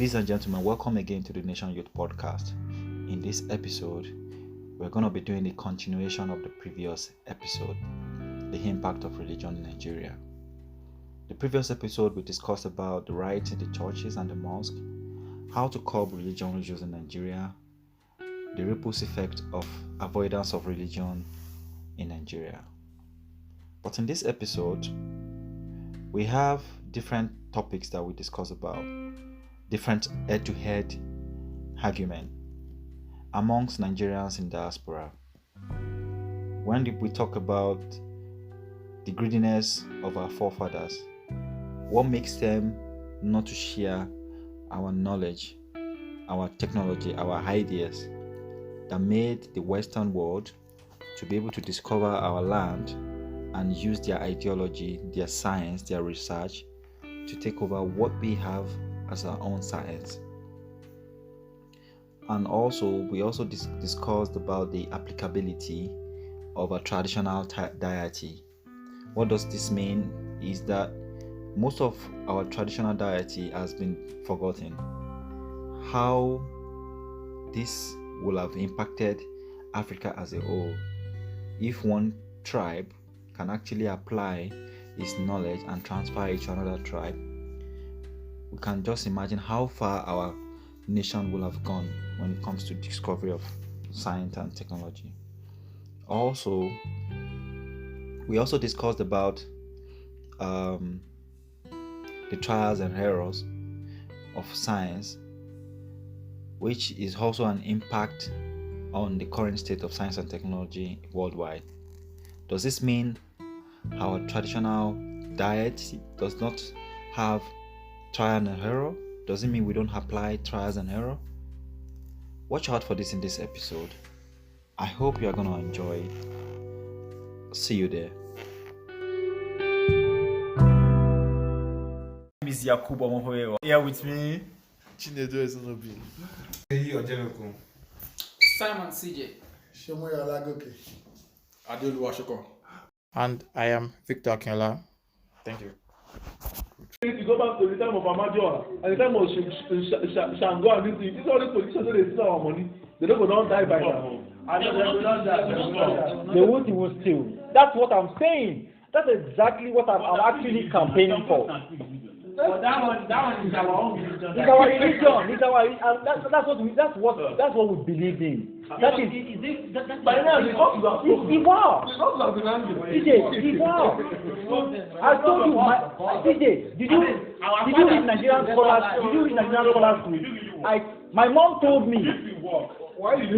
Ladies and gentlemen, welcome again to the Nation Youth Podcast. In this episode, we're going to be doing a continuation of the previous episode, the impact of religion in Nigeria. The previous episode, we discussed about the riots in the churches and the mosque, how to curb religion issues in Nigeria, the ripples effect of avoidance of religion in Nigeria. But in this episode, we have different topics that we discuss about, different head-to-head argument amongst Nigerians in diaspora. When we talk about the greediness of our forefathers, what makes them not to share our knowledge, our technology, our ideas that made the Western world to be able to discover our land and use their ideology, their science, their research to take over what we have as our own science. And also, we also discussed about the applicability of a traditional deity. What does this mean is that most of our traditional deity has been forgotten. How this will have impacted Africa as a whole if one tribe can actually apply its knowledge and transfer it to another tribe. We can just imagine how far our nation will have gone when it comes to discovery of science and technology. Also, we also discussed about the trials and errors of science, which is also an impact on the current state of science and technology worldwide. Does this mean our traditional diet does not have trial and error? Does it mean we don't apply trials and error? Watch out for this in this episode. I hope you are going to enjoy it. See you there. My name is Yakub Omohoyewa. Here with me, Chinedu Ezonobi. Simon CJ. Shomoyo Olagoke. Adeoluwa Shoko. And I am Victor Akinola. Thank you. If you go back to the time of Amadio and the time of Shango and this thing, it's all these politicians that they steal our money. They don't go down die by now. They won't even steal. That's what I'm saying. That's exactly what I'm actually campaigning for. But that one is our own religion. It's our religion. That's what we believe in. That is. By now, the cops are Evolve. I told you, DJ. Did you read Nigerian scholars? Did you read Nigerian scholars school? My mom told me. Why would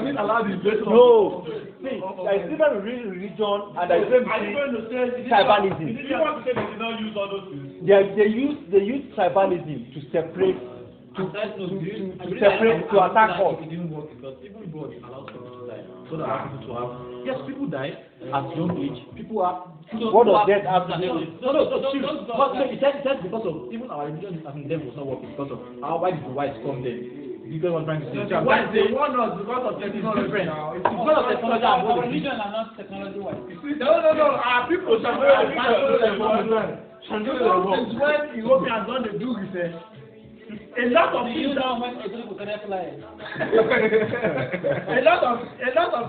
it allow this place? No. See, there is different religion and there is tribalism. Did you want to say they did not use all those things? They use tribalism to separate, to attack us. It didn't work because even God allowed people to die. God allowed people to have. Yes, people die at young age. People are. What does death have to do? No. He said because of even our religion, I mean, them was not working because of why did the whites come then? Because I'm trying to say. They want us because of technology now. It's because of technology and Our religion are not technology wise. No. Our people should know the world. Since when Europeans don't do research, a lot of things know when people can fly. a lot of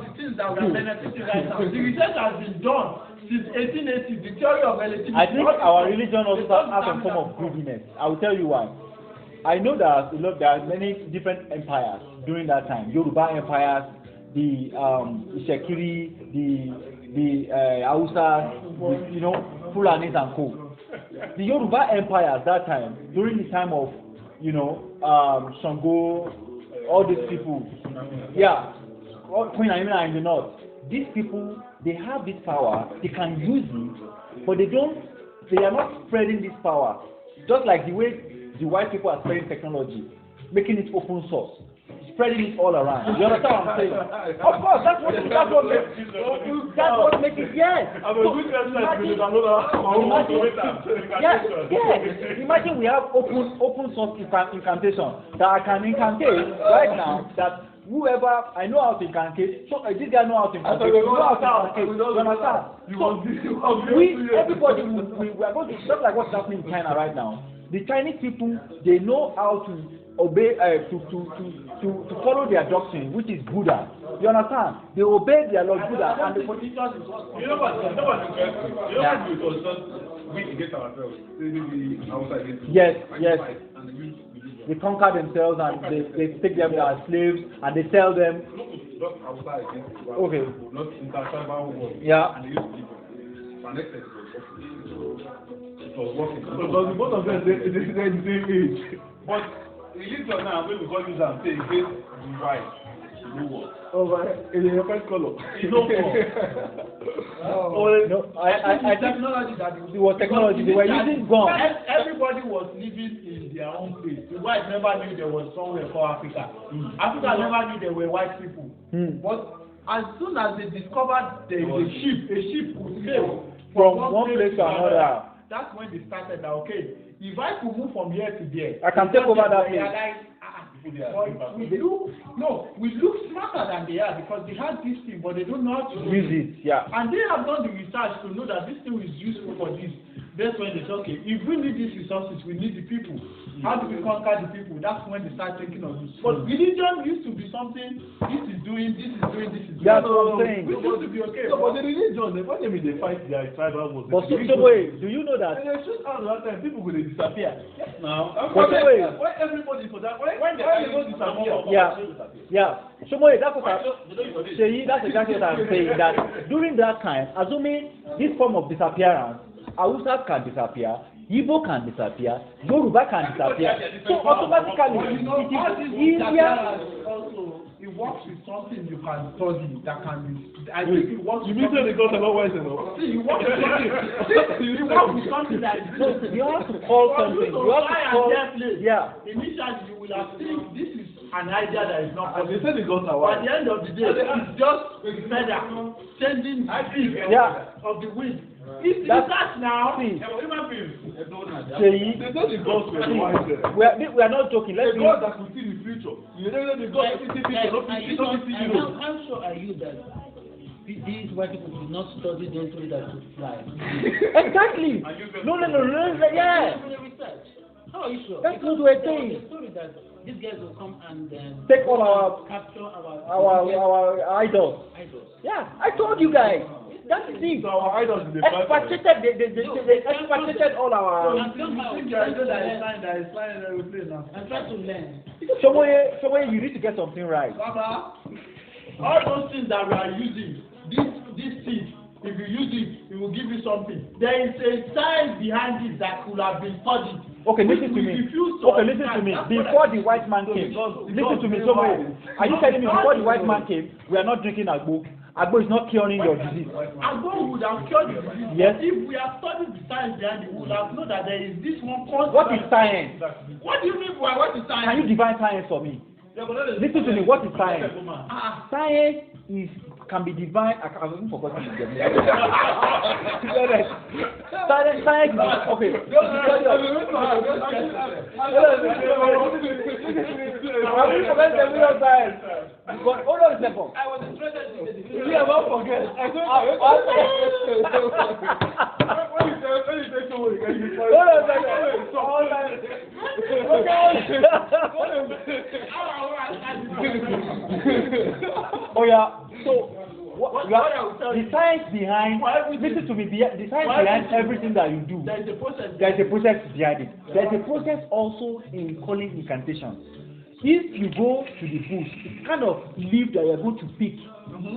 the things that we are benefiting right now, the research has been done since 1880. The theory of relativity. I think our religion also has a form of greediness. I will tell you why. I know that there are many different empires during that time. Yoruba empires, the Shekiri, the Hausa, Fulanis and Co. The Yoruba empire at that time, during the time of Shango, all these people, Queen Amina in the north. These people, they have this power. They can use it, but they are not spreading this power. Just like the way the white people are spreading technology, making it open source, spreading it all around. You understand what I'm saying? Of course, that's what makes it. Yes. Imagine we have open source incantation that I can incantate right now. That whoever I know how to incantate, so this guy know how to incantate. You understand? So everybody we are going to just like what's happening in China right now. the Chinese people, they know how to obey, to follow their doctrine, which is Buddha. You understand? They obey their Lord Buddha, and the politicians is what. You know what? You know what? You know what? It was just we against ourselves. Yes, yes. They conquer themselves and they take them as slaves and they sell them. Okay. Yeah. It was working. Because both of them, they the same age. But religion now, when we call this and say against the white, no war. Oh, in the first color. No war. No, I technology that it was technology. They were using guns. Everybody was living in their own place. The whites never knew there was somewhere called Africa. Africa never knew there were white people. But as soon as they discovered a sheep could sail from one place to another. That's when they started that, okay, if I could move from here to there, I can take over that place. We look smarter than they are because they have this thing, but they don't know how to use it. Yeah. And they have done the research to know that this thing is useful for this. That's when they say, okay, if we need these resources, we need the people. How do we conquer the people? That's when they start thinking of this. But religion used to be something, this is doing, this is doing, this is doing. That's what I'm saying. Which used to be okay. No, but the religion, when they fight their tribal wars. But so wait, do you know that? And they shoot out that time, people will disappear. Yes, now. But wait. Why everybody for that? Why they don't disappear? Yeah. So wait, that's what that's exactly what I'm saying. That during that time, assuming this form of disappearance, Hausa can disappear, Igbo can disappear, Yoruba can disappear. So automatically, it is easier. Also, it works with something you can study that can be. I think it works. You mean they got about wise enough? See, you work with something. You work with something that is. You have to call something. You have to call. Yeah. Initially, you will have think this is an idea that is not possible. And they said they got away. At the end of the day, it's just a feather changing the speed of the wind. It's that now. See, human beings. They said the gods were wise. We are not joking. Let's the God that could see the future. You know the God that see the future. How sure are you that these white people did not study them so that to fly? Exactly. No. Yeah. How are you sure? That's what we're saying. The story that these guys will come and take all our capture our idols. Yeah, I told you guys. That's the thing. So our idols in the they expatriated all our. I'm trying to learn. Somewhere you need to get something right. Baba, all those things that we are using, this seed, if you use it, it will give you something. There is a science behind it that could have been studied. Okay, listen to me. Okay, listen to me. Before the white man came, listen to me. Somewhere, are you telling me before the white man came, we are not drinking agbo? Agbo is not curing your disease. Agbo would have cured the disease. Yes. If we have studied the science behind it, we would have known that there is this one constant. What is science? What do you mean by what is science? Can you define science for me? Listen to me. What is science? Science can be defined. I've even forgotten the definition. Science is okay. I've even forgotten the meaning of science. But hold on a second. I was interested in the definition. You have not forget. Hold on a second. Oh yeah. So the science behind. Listen to me. The science behind everything that you do. There is a process. There is a process behind it. There is a process also in calling incantations. If you go to the bush, the kind of leaf that you are going to pick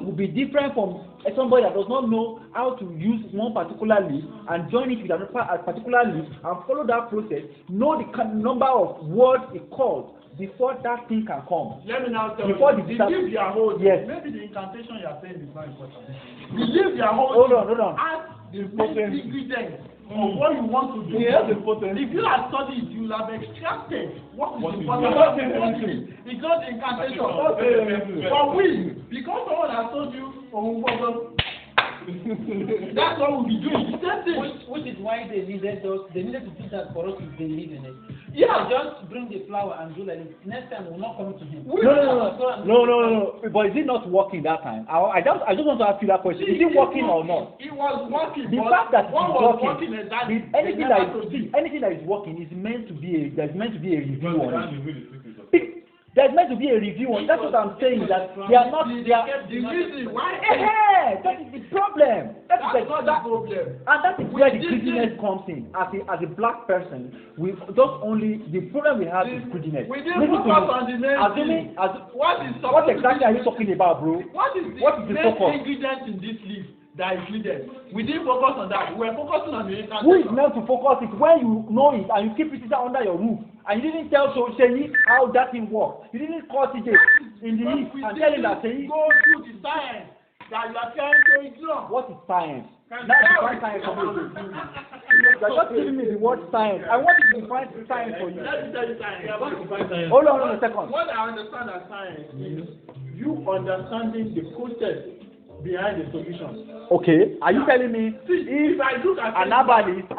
will be different from somebody that does not know how to use one particular leaf and join it with another particular leaf and follow that process, know the number of words it calls before that thing can come. Let me now tell before you, the leaf you are holding, yes. Maybe the incantation you are saying is not important. The leaf you are holding, hold on. Ask the main ingredient of what you want to do. Yes, if you have studied, you will have extracted what is important. It's not the incantation. But we, because someone has told you, That's what we'll be doing. The same thing. Which is why they needed us. They needed to do that for us to believe in it. Yeah. Just bring the flower and do like this. Next time we'll not come to him. No. But is it not working that time? I just want to ask you that question. Is it working or not? It was working. The fact that it's working, anything that is working is meant to be a review on it. There's meant to be a review on it. That's what I'm saying. That they are not. They are the reason why. That is the problem. That's not the problem. And that is where the greediness comes in. As a black person, we just only the problem we have is greediness. We didn't focus on the main thing. What exactly are you talking about, bro? What is the main ingredient in this leaf that is needed? We didn't focus on that. We were focusing on the incantation. Who is meant to focus it when you know it and you keep it under your roof and you didn't tell Sheyi how that thing works? You didn't call TJ in the east and tell him that Sheyi go through the science that you are trying to ignore. What is science? Now define science for me. You are just giving me the word science. I want you to define science for you. Let me tell you science. Hold on a second. What I understand as science is you understanding the process behind the solution. Okay, are you telling me if I look at an herbalist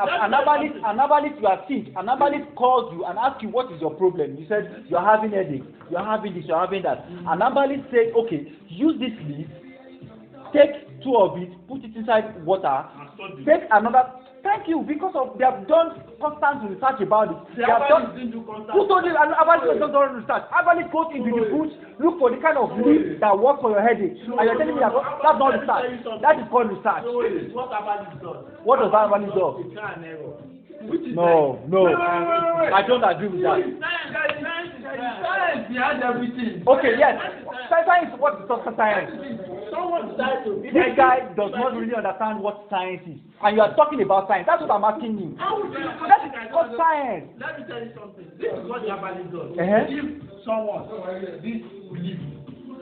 you are sick, an herbalist calls you and asks you what is your problem? You said you are having headache, you are having this, you are having that. An herbalist says, okay, use this leaf, take 2 of it, put it inside water, take another. Thank you, because they have done constant research about it. They have done. Who told you herbalist doesn't do research? Herbalist goes into the bush, look for the kind of leaf that works for your headache. And you're telling me that's not research. That is called research. So this is what herbalist does. What does herbalist do? No. Wait. I don't agree with that. Science behind everything. Okay, yes. Science is what is science. Someone died to this guy does not really understand what science is. And you are talking about science. That's what I'm asking you. That is what science. Let me tell you something. This is what the herbalist does. Give someone this belief.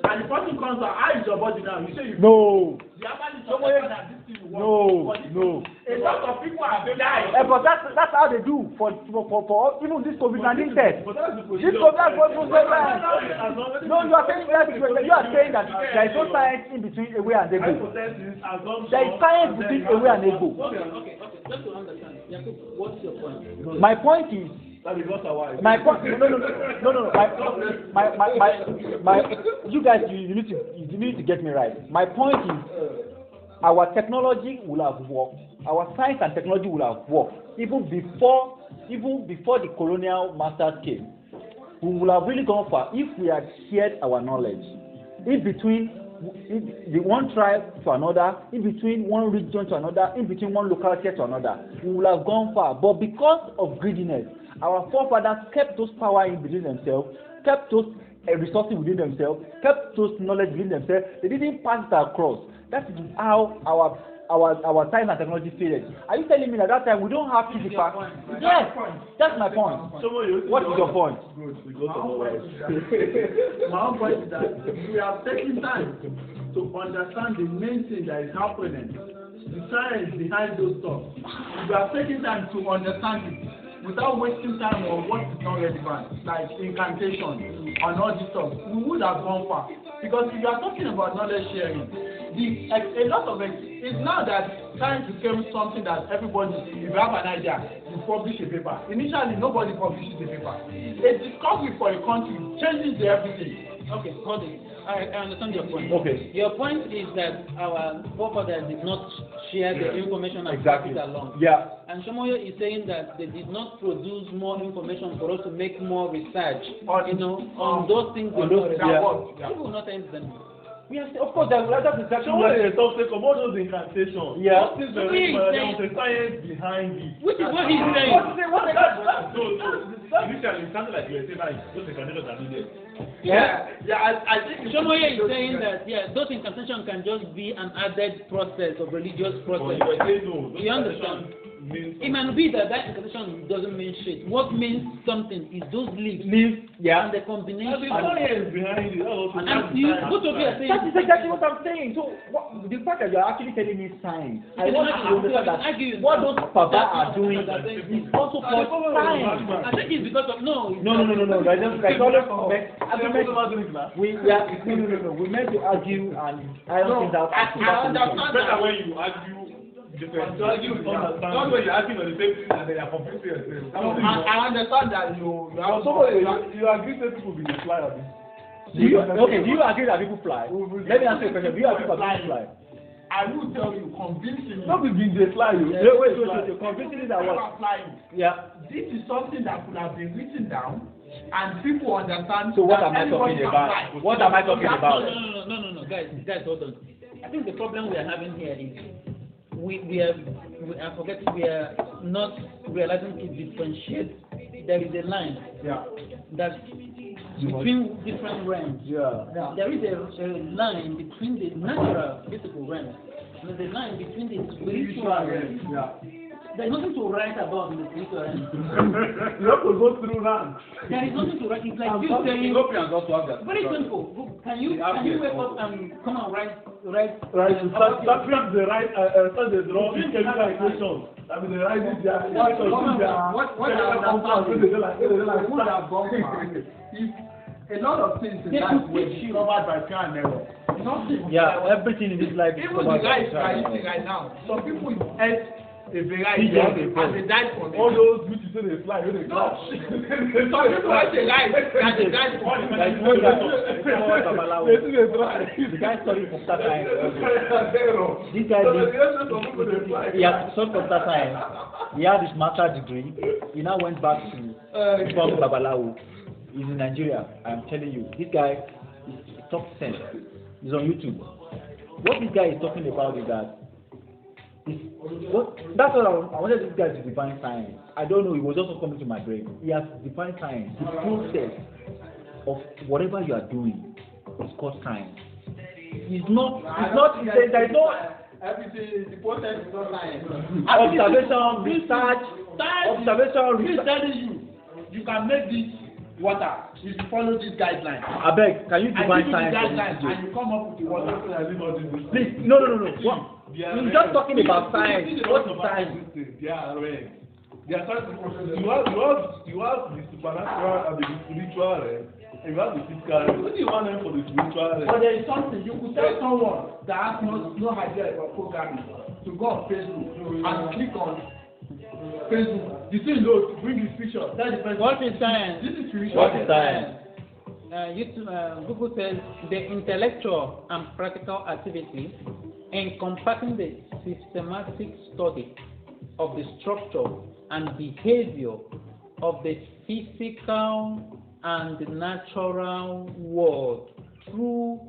And the person comes out, how is your body now? You say you no. The herbalist does that this thing works. No. A lot of people have died. But that's how they do for even this COVID-19 test. This COVID-19 No, you are saying that there is no science in between away and ego. There is science between away and ego. Okay. Just to understand, what's your point? My point is. My point. No. My. You guys, you need to get me right. My point is, our technology will have worked. Our science and technology will have worked even before the colonial masters came. We would have really gone far if we had shared our knowledge. In between the one tribe to another, in between one region to another, in between one locality to another, we would have gone far. But because of greediness, our forefathers kept those power in between themselves, kept those resources within themselves, kept those knowledge within themselves. They didn't pass it across. That is how our science and technology failed. Are you telling me that time we don't have physics? Yes, that's my point. What is your point? My own point is that we have taken time to understand the main thing that is happening, the science behind those stuff. We have taken time to understand it without wasting time on what is not relevant, like incantation and all this stuff. We would have gone far. Because if you are talking about knowledge sharing, a lot of it is now that science became something that everybody, if you have an idea, you publish a paper. Initially, nobody publishes a paper. A discovery for a country changes everything. Okay, hold it. I understand your point. Okay. Your point is that our forefathers did not share the information and pass it along. Yeah. And Shomoyo is saying that they did not produce more information for us to make more research, on those things that work. People will not end them. Yes, of course, that's exactly what they talk about all those incantations. Yeah. What is the science behind it? Which is what he's saying. Initially, it sounded like you were saying that those incantations are needed. I think Shomoyo is saying that those incantations can just be an added process of religious process. But you were saying no. You understand? It might be that incantation doesn't mean shit. What means something is those leaves. Yeah. And the combination. The science behind it. And you, both of you are saying. That is exactly what I'm saying. So the fact that you are actually telling me science, I want you to understand that what those Papa are doing is also called science. I think it's it's because of no. No. Like always, we meant to argue, and I don't think that. I understand Better when you argue. Not when you're asking on the same thing and then you're confusing yourself. I understand that you agree that people be fly on this. Do you agree that people fly? Let me ask you a question. Do you agree that people fly? I will tell you convincingly. Not begin they fly you. Wait. Convincingly that what? Flying. Yeah. This is something that could have been written down and people understand. So what am I talking about? What am I talking about? No, guys, hold on. I think the problem we are having here is we are not realizing to differentiate. There is a line that between different realms. There is a line between the natural physical realm and the line between the spiritual realm. There is nothing to write about in the spiritual realm. You have to go through that. There is nothing to write. It's like you saying. Very simple. Can you wake up and come and write? Start from the right. Start the wrong chemical equations. I mean, the right is there. What if a lot of things in life were discovered by trial and error? Nothing. Yeah, everything in this life is even the guys are eating right now. Some people ate a variety and they died from it. All those which say they fly, they crash. Some people ate a life and they died from it. Like the guy studied computer science. This guy he has studied computer science. He had his master's degree. He now went back to become Babalawo. He's in Nigeria. I'm telling you, this guy is top 10. He's on YouTube. What this guy is talking about is that that's what I wanted this guy to define science. I don't know, it was also coming to my brain. He has defined science. The process of whatever you are doing is called science. There's no everything is the process is not science. Observation, research. You can make this water if you follow this guideline. Abeg, can you define science? And you come up with the water. Please, no. What? We're just talking about science. What is science? They are right. They are trying to. You have the supernatural and the spiritual, and you have the physical. What do you want them for the spiritual? But there is something you could tell someone that has no idea about programming to go on Facebook and click on Facebook. You see, load, bring his picture. What is science? This is spiritual. What is science? Google says the intellectual and practical activity encompassing the systematic study of the structure and behavior of the physical and the natural world through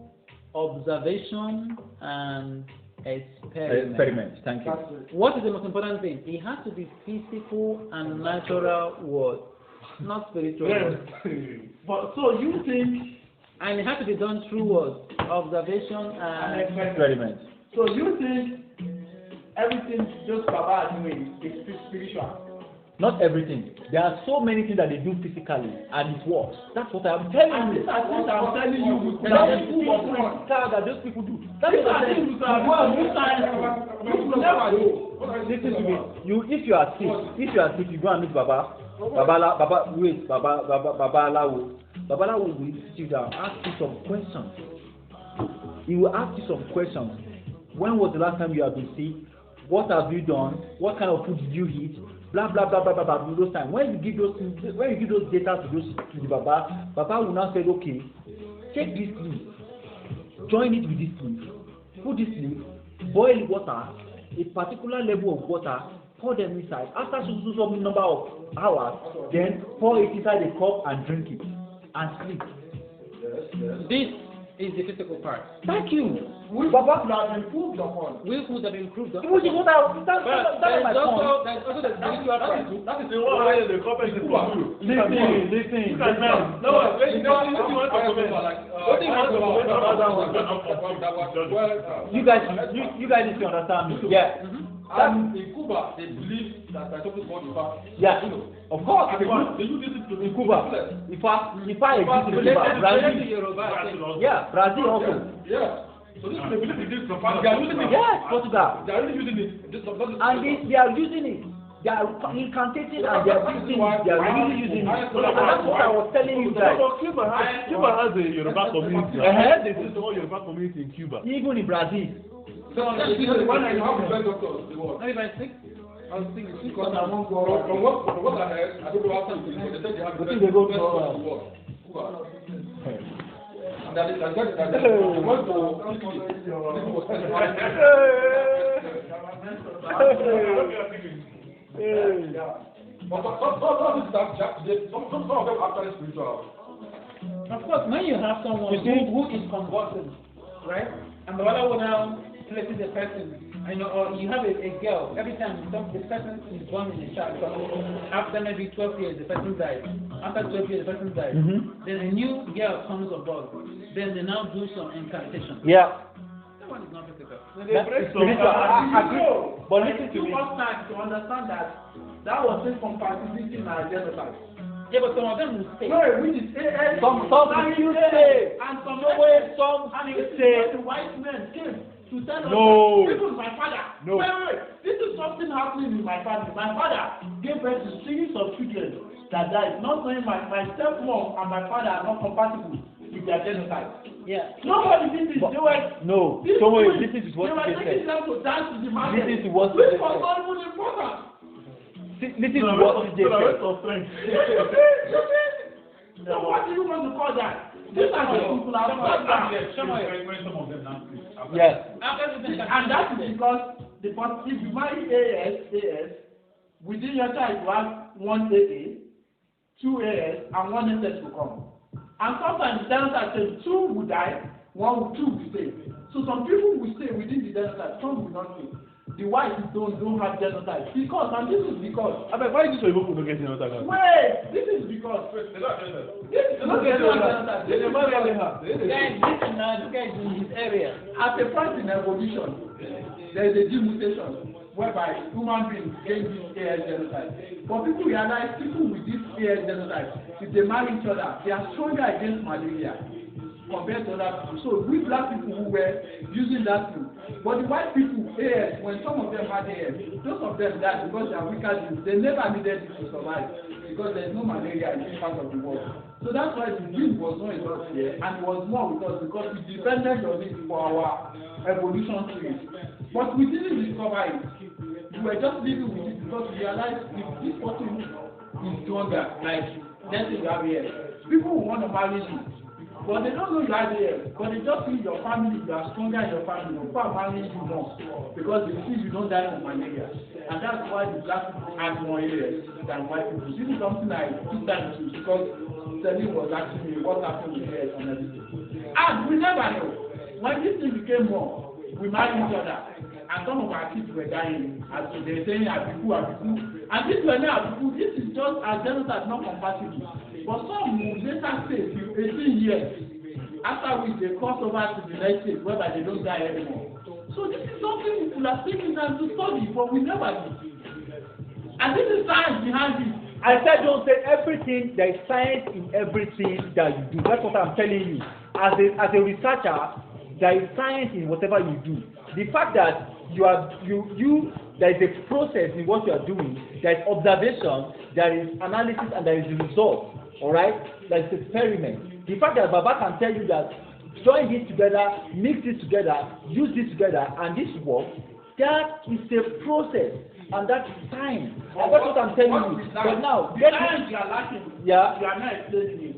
observation and experiment. Thank you. What is the most important thing? It has to be physical and natural world, not spiritual world. But so you think, and it has to be done through what? Observation and experiment. So you think everything just Baba doing is spiritual? Not everything. There are so many things that they do physically and it works. That's what I'm telling you. That's what I'm telling you. That those people do. That's what I'm telling you. Listen to me. If you are sick, you go and meet Baba Lawo. Baba Lawo will sit down, ask you some questions. He will ask you some questions. When was the last time you have been sick? What have you done? What kind of food did you eat? Blah blah blah blah blah blah. Those times when you give those data to the Baba will now say, okay, take this leaf, join it with this leaf, put this leaf, boil water, a particular level of water, pour them inside. After some number of hours, then pour it inside a cup and drink it and sleep. This is the physical part. Thank you. Baba could have improved upon. We could have improved upon. Which is what that's my point. There's also the spiritual part. That is the one where the company is for you. Listen. No, what do you want to comment about that one? You guys need to understand me. Yeah. And in Cuba, they believe that I talking about the fact. Yeah, of course. They use this to in Cuba. If I exist in Cuba, Brazil. Yeah, Brazil also. Yeah. So this is the belief in this. They are using it. Yes, Portugal. They are really using it. And they are using it. They are incantating and they are using it. They are really using it. And that's what I was telling you guys. Cuba has a Yoruba community. This is the whole Yoruba community in Cuba. Even in Brazil. So, when I have the best doctors, they work. Maybe by 6. I was thinking 6. Because I won't go from what I heard, I don't know how to do it. They said they have the best They go doctors to in the world. Cuba. And that is that went but some of them actually spiritual. Of course, when you have someone who is convulsing, right? And the other one now places a person, or you have a girl, every time the person is born in a child, after maybe 12 years, the person dies. After 12 years, the person dies. Then a new girl comes aboard. Then they now do some incantation. Yeah. That one is not physical. But listen to me. Time to understand that was incompatibility in our genocide. Yeah, but some of them will stay. No, which is Some you say. And some you say. The white men came to tell us No. that this is my father. No. Wait. This is something happening in my family. My father gave birth to series of children that died. Not knowing my stepmom and my father are not compatible with their genocide. Yeah. Nobody did this. They were. No. This Don't worry. is This is what they you were taking said. them to dance to the market. This is what which you was said. not even important. This is what you said. So what do you want to call that? These are the people that are Yes. and that is because if you marry AS, within your child you have one AA, two AS, and one SS will come. And sometimes the genocide says 2 will die, 2 will stay. So some people will stay within the genocide, some will not stay. The whites don't have genocide because, and this is because. I mean, why is this so people don't get genocide? Wait, this is because. This is not genocide. This is not genocide. Guys, listen now, this guy is in his area. At a point in evolution, there is a demutation whereby human beings gain this AS genocide. But people realize people with this AS genocide, if they marry each other, they are stronger against malaria compared to other people. So we black people who were using that thing. But the white people, AS, when some of them had AS, those of them died because they are weaker genes. They never needed it to survive because there is no malaria in this part of the world. So that's why the gene was not in us here and it was more with us because we depended on it for our evolution tree. But we didn't discover it. We were just living with it because we realized if this person is stronger, like let's say you have here, people will want to marry you. But they don't know you are there. But they just see your family, you are stronger in your family. People are marrying you more because they see you don't die from malaria. And that's why the black people have more areas than white people. This is something I took time to because Celine was asking me what happened with hairs and everything. And we never know. When this thing became more, we married each other. And some of our kids were dying. As they were saying, Abiku. And this were not Abiku. This is just a genocide not compatible. But some will later say 18 years after which they cross over to the next stage whereby they don't die anymore. So this is something people are taking time to study, but we never do. And this is science behind it. I said don't say everything. There is science in everything that you do. That's what I'm telling you. As a researcher, there is science in whatever you do. The fact that there is a process in what you are doing. There is observation, there is analysis, and there is the result. All right, there is experiment. The fact that Baba can tell you that join this together, mix this together, use this together, and this works. That is a process, and that's science. And that's what I'm telling you. But now, the science you are lacking. Yeah. You are not explaining it.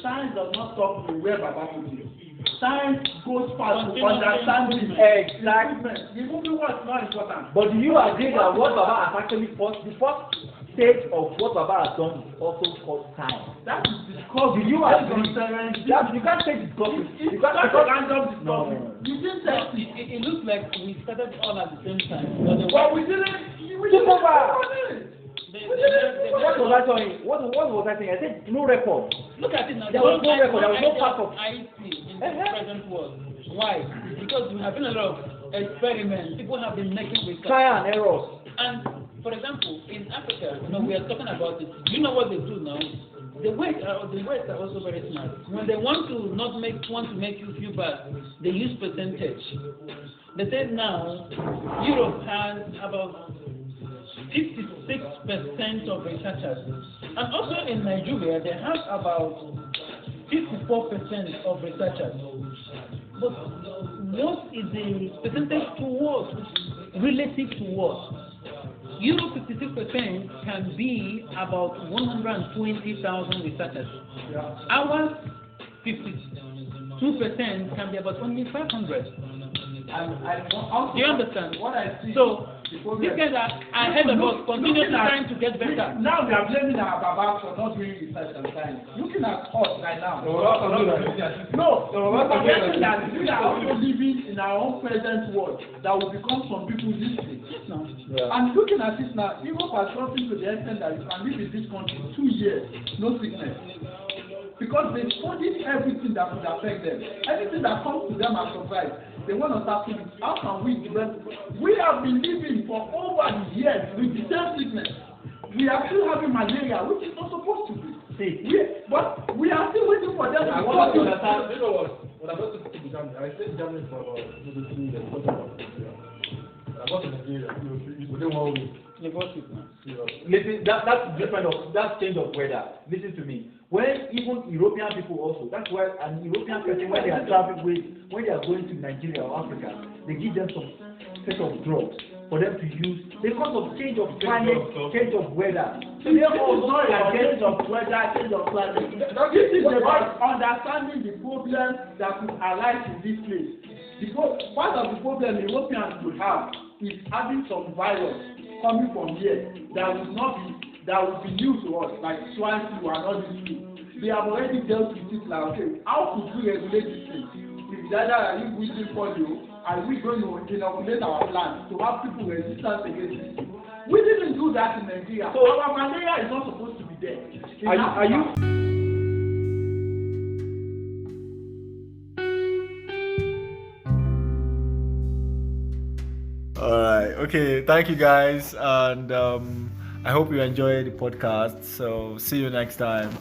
Science does not stop you where Baba put you. Science goes past to understanding. Exactly. The movie was not important. But do you agree that what Baba has actually first, the first stage of what Baba has done is also called science? That is discovery. Do you agree? That you can't say discovery. You can't say random discovery. You didn't test it. It looks like we started all at the same time. But we didn't. What was I saying? What was I saying? I said no record. Look at it now. There was no record. There was no part of IT in the present world. Why? Because we have been a lot of experiments. People have been making research. Trial and errors. And for example, in Africa, we are talking about it. Do you know what they do now? The West are also very smart. When they want to make you feel bad, they use percentage. They say now Europe has about 50% 56% of researchers. And also in Nigeria, they have about 54% of researchers. But what is the percentage to what? Relative to what? Europe 56% can be about 120,000 researchers. Ours 52% can be about only 500. Do you understand? What I see. So these guys are ahead of us, continuously trying to get better. Now we are blaming our Baba for not doing research and science. Looking at us right now. No, we're forgetting that we are also living in our own present world that will become some people's history. And looking at it now, Europe has gotten to the extent that you can live in this country 2 years, no sickness. Because they studied everything that could affect them. Anything that comes to them as surprise, they want to start thinking, how can we develop? We have been living for over the years with the same sickness. We are still having malaria, which is not supposed to be. But we are still waiting for them to study. You know what? When I got to Germany, I stayed in Germany for 2 to 3 years. I got to Nigeria. Within 1 week. Listen, that's different of that change of weather. Listen to me. When even European people also, that's why an European person when they are traveling when they are going to Nigeria or Africa, they give them some set of drugs for them to use because of change of climate, change of weather. So therefore, not about change of weather, change of climate. This is about understanding the problem that could arise in this place. Because part of the problem Europeans would have is having some virus coming from here that will be new to us, like swine flu and all these things. They have already dealt with it like, okay, how could we regulate this thing? If either are you wishing for you, are we going to inoculate our plants to have people resistant against this thing? We didn't do that in Nigeria. So our malaria is not supposed to be there. Are you Alright, okay, thank you guys, and I hope you enjoyed the podcast. So see you next time.